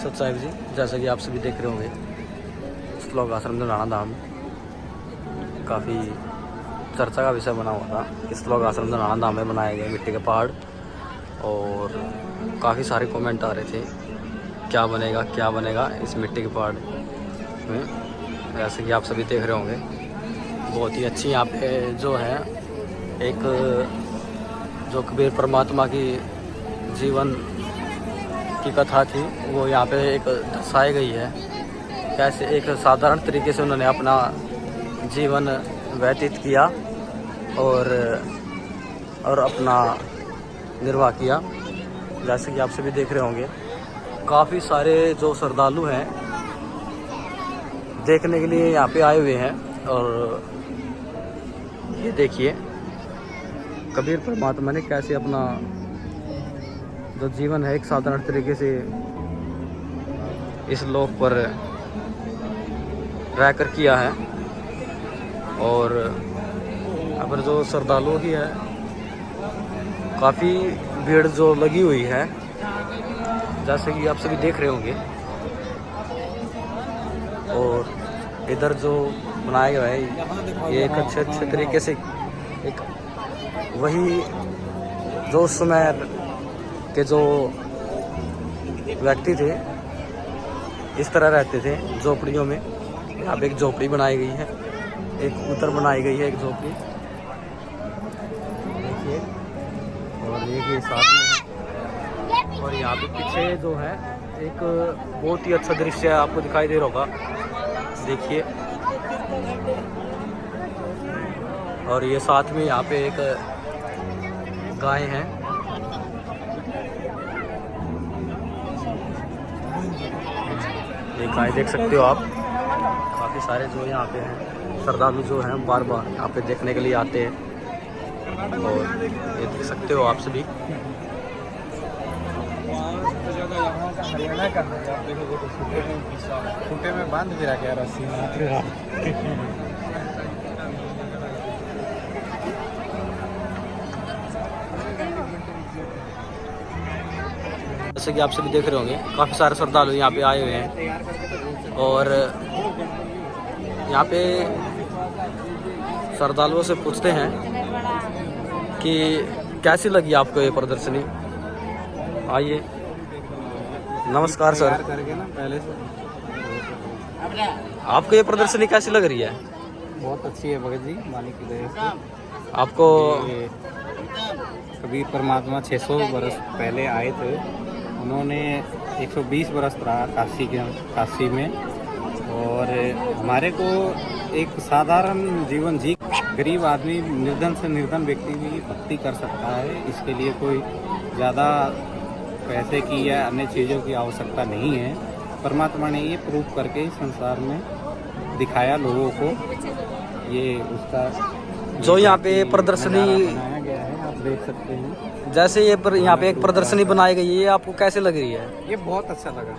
सत साहिब जी, जैसा कि आप सभी देख रहे होंगे, श्लोक आश्रम धनाना धाम काफ़ी चर्चा का विषय बना हुआ था। इस श्लोक आश्रम धनाना धाम में बनाए गए मिट्टी के पहाड़, और काफ़ी सारे कमेंट आ रहे थे क्या बनेगा इस मिट्टी के पहाड़ में। जैसे कि आप सभी देख रहे होंगे, बहुत ही अच्छी यहाँ पे जो है एक जो कबीर परमात्मा की जीवन की कथा थी वो यहाँ पे एक दर्शाई गई है। कैसे एक साधारण तरीके से उन्होंने अपना जीवन व्यतीत किया और अपना निर्वाह किया। जैसे कि आप सभी देख रहे होंगे, काफ़ी सारे जो श्रद्धालु हैं देखने के लिए यहाँ पे आए हुए हैं। और ये देखिए कबीर परमात्मा ने कैसे अपना जो जीवन है एक साधारण तरीके से इस लोक पर रहकर किया है। और यहाँ पर जो श्रद्धालुओं की है काफ़ी भीड़ जो लगी हुई है, जैसे कि आप सभी देख रहे होंगे। और इधर जो बनाया गया है ये एक अच्छे तरीके से एक वही जो उस समय के जो व्यक्ति थे इस तरह रहते थे झोपड़ियों में। यहाँ पे एक झोपड़ी बनाई गई है, एक उतर बनाई गई है, एक झोपड़ी देखिए। और ये साथ में, और यहाँ पे पीछे जो है एक बहुत ही अच्छा दृश्य आपको दिखाई दे रहा होगा, देखिए। और ये साथ में यहाँ पे एक गाय है। ये गाय देख सकते हो आप। काफ़ी सारे जो यहाँ पे हैं श्रद्धालु जो हैं बार बार यहाँ पे देखने के लिए आते हैं। और ये देख सकते हो आप सभी। हरियाणा का है, आप देखोगे तो खूंटे में बांध भी रखा है रस्सी में। जैसे कि आप सभी देख रहे होंगे, काफ़ी सारे श्रद्धालु यहाँ पे आए हुए हैं। और यहाँ पे श्रद्धालुओं से पूछते हैं कि कैसी लगी आपको ये प्रदर्शनी। आइए, नमस्कार सर। करके ना पहले से आपको ये प्रदर्शनी कैसी लग रही है? बहुत अच्छी है भगत जी, मालिक की दया से। आपको ये कबीर परमात्मा 600 वर्ष पहले आए थे। उन्होंने 120 वर्ष रहा काशी में। और हमारे को एक साधारण जीवन जी, गरीब आदमी, निर्धन से निर्धन व्यक्ति भी भक्ति कर सकता है। इसके लिए कोई ज़्यादा पैसे की या अन्य चीज़ों की आवश्यकता नहीं है। परमात्मा ने ये प्रूव करके संसार में दिखाया लोगों को। ये उसका जो यहाँ पे प्रदर्शनी बनाया गया है, आप देख सकते हैं। जैसे यहाँ पे एक प्रदर्शनी बनाई गई है, ये आपको कैसे लग रही है? ये बहुत अच्छा लगा,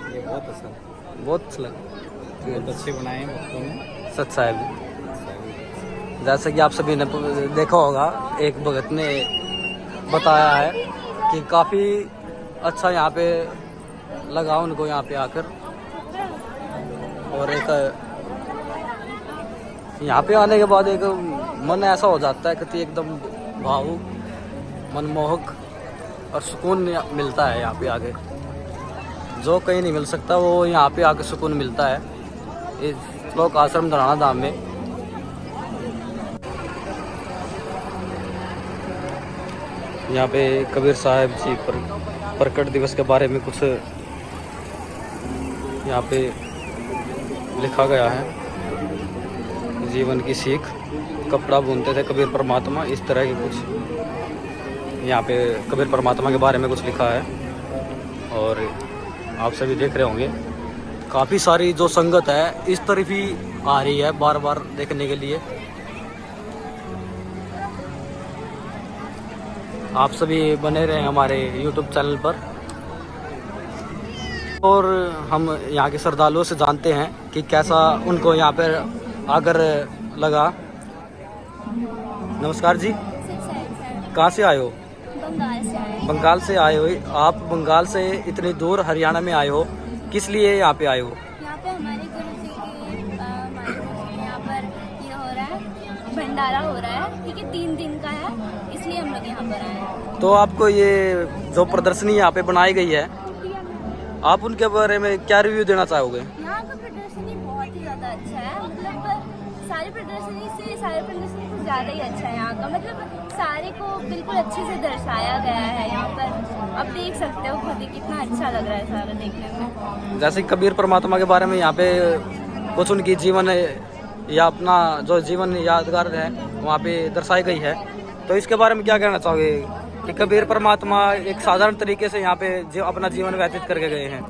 ये बहुत अच्छा लगा। बहुत अच्छे बनाए हैं भक्तों ने। सत साहिब, जैसे कि आप सभी ने देखा होगा, एक भगत ने बताया है कि काफ़ी अच्छा यहाँ पे लगा उनको यहाँ पे आकर। और एक यहाँ पे आने के बाद एक मन ऐसा हो जाता है कि एकदम भावुक, मनमोहक और सुकून मिलता है यहाँ पे आके, जो कहीं नहीं मिल सकता वो यहाँ पे आके सुकून मिलता है इस श्लोक आश्रम धनाना धाम में। यहाँ पे कबीर साहब जी पर प्रकट दिवस के बारे में कुछ यहाँ पे लिखा गया है। जीवन की सीख, कपड़ा बुनते थे कबीर परमात्मा, इस तरह के कुछ यहाँ पे कबीर परमात्मा के बारे में कुछ लिखा है। और आप सभी देख रहे होंगे, काफ़ी सारी जो संगत है इस तरफ ही आ रही है बार बार देखने के लिए। आप सभी बने रहे हमारे YouTube चैनल पर। और हम यहाँ के श्रद्धालुओं से जानते हैं कि कैसा उनको यहाँ पर आकर लगा। नमस्कार जी, कहाँ से आए हो? बंगाल से आए हैं। बंगाल से आए हो आप? बंगाल से इतनी दूर हरियाणा में आए हो, किस लिए यहाँ पे आए हो? यहाँ पे हमारे गुरु जी के यहाँ पर ये हो रहा है, भंडारा हो रहा है, ठीक है, 3 दिन का है, इसलिए हम लोग यहाँ पर आए हैं। तो आपको ये जो प्रदर्शनी यहाँ पे बनाई गई है, आप उनके बारे में क्या रिव्यू देना चाहोगे? यहाँ का प्रदर्शनी बहुत ही ज़्यादा अच्छा है, मतलब सारी प्रदर्शनी से कुछ ज़्यादा ही अच्छा है यहाँ का, मतलब सारे को बिल्कुल अच्छे से दर्शाया गया है यहाँ पर। आप देख सकते हो खुद ही कितना अच्छा लग रहा है सारा देखने में। जैसे कबीर परमात्मा के बारे में यहाँ पे कुछ उनकी जीवन या अपना जो जीवन यादगार है वहाँ पे दर्शाई गई है, तो इसके बारे में क्या कहना चाहोगे कि कबीर परमात्मा एक साधारण तरीके से यहाँ पे जो अपना जीवन व्यतीत करके गए हैं?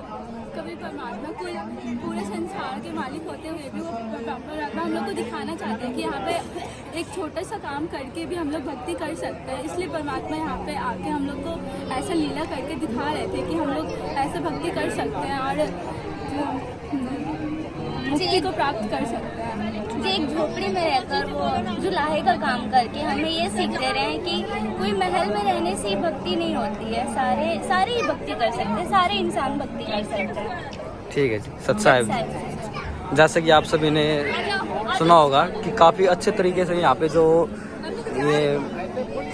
कबीर परमात्मा कोई पूरे संसार के मालिक होते हुए भी वो परमात्मा हम लोग को दिखाना चाहते हैं कि यहाँ पे एक छोटा सा काम करके भी हम लोग भक्ति कर सकते हैं, इसलिए परमात्मा यहाँ पे आके हम लोग को ऐसा लीला करके दिखा रहे थे कि हम लोग ऐसे भक्ति कर सकते हैं और मुक्ति को प्राप्त कर सकते हैं। जी, एक झोपड़ी में रहकर वो जुलाहे का काम करके हमें ये सीख दे रहे हैं कि कोई महल में रहने से ही भक्ति नहीं होती है, सारे ही भक्ति कर सकते हैं, सारे इंसान भक्ति कर सकते हैं। ठीक है जी, सच्चा है। जैसे कि आप सभी ने सुना होगा कि काफ़ी अच्छे तरीके से यहाँ पे जो ये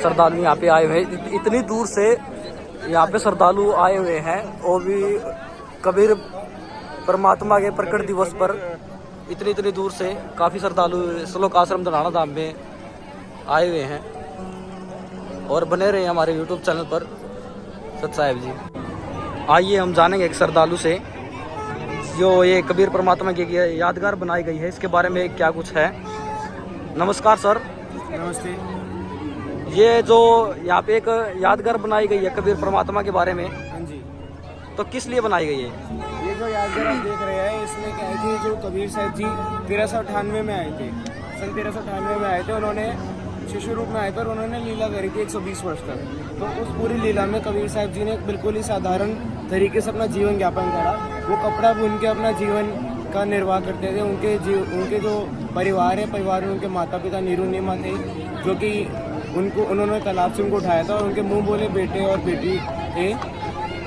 श्रद्धालु यहाँ पे आए हुए हैं, इतनी दूर से यहाँ पे श्रद्धालु आए हुए हैं, वो भी कबीर परमात्मा के प्रकट दिवस पर इतनी दूर से काफ़ी श्रद्धालु श्लोक आश्रम धनाना धाम में आए हुए हैं। और बने रहे हमारे YouTube चैनल पर सच साहिब जी। आइए हम जानेंगे एक श्रद्धालु से जो ये कबीर परमात्मा की यादगार बनाई गई है, इसके बारे में क्या कुछ है। नमस्कार सर। नमस्ते। ये जो यहाँ पे एक यादगार बनाई गई है कबीर परमात्मा के बारे में, हाँ जी, तो किस लिए बनाई गई है? ये जो यादगार आप देख रहे हैं इसमें क्या है कि जो कबीर साहब जी 1398 में आए थे, सन 1398 में आए थे, उन्होंने शिशु रूप में आए थे, उन्होंने लीला करी थी 120 वर्ष तक। तो उस पूरी लीला में कबीर साहब जी ने बिल्कुल ही साधारण तरीके से अपना जीवन यापन करा। वो कपड़ा बुन के अपना जीवन का निर्वाह करते थे। उनके जो परिवार है, परिवार में उनके माता पिता नीरू नीमा थे, जो कि उन्होंने तालाब से उनको उठाया था, और उनके मुंह बोले बेटे और बेटी थे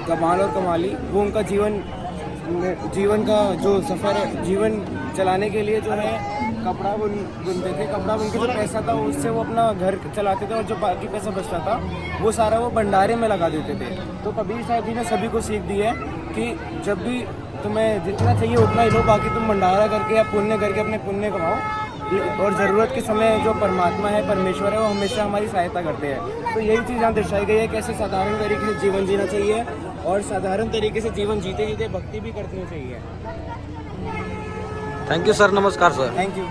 कमाल और कमाली। वो उनका जीवन का जो सफ़र है, जीवन चलाने के लिए जो है कपड़ा बुनते थे। कपड़ा बुन के जो पैसा था उससे वो अपना घर चलाते थे, और जो बाकी पैसा बचता था वो सारा वो भंडारे में लगा देते थे। तो कबीर साहब जी ने सभी को सीख दी है कि जब भी तुम्हें जितना चाहिए उतना ही लो, बाकी तुम भंडारा करके या पुण्य करके अपने पुण्य कमाओ, और ज़रूरत के समय जो परमात्मा है, परमेश्वर है, वो हमेशा हमारी सहायता करते हैं। तो यही चीज़ यहाँ दर्शाई गई है, कैसे साधारण तरीके से जीवन जीना चाहिए, और साधारण तरीके से जीवन जीते जीते भक्ति भी करनी चाहिए। Thank you sir. नमस्कार सर। Thank you.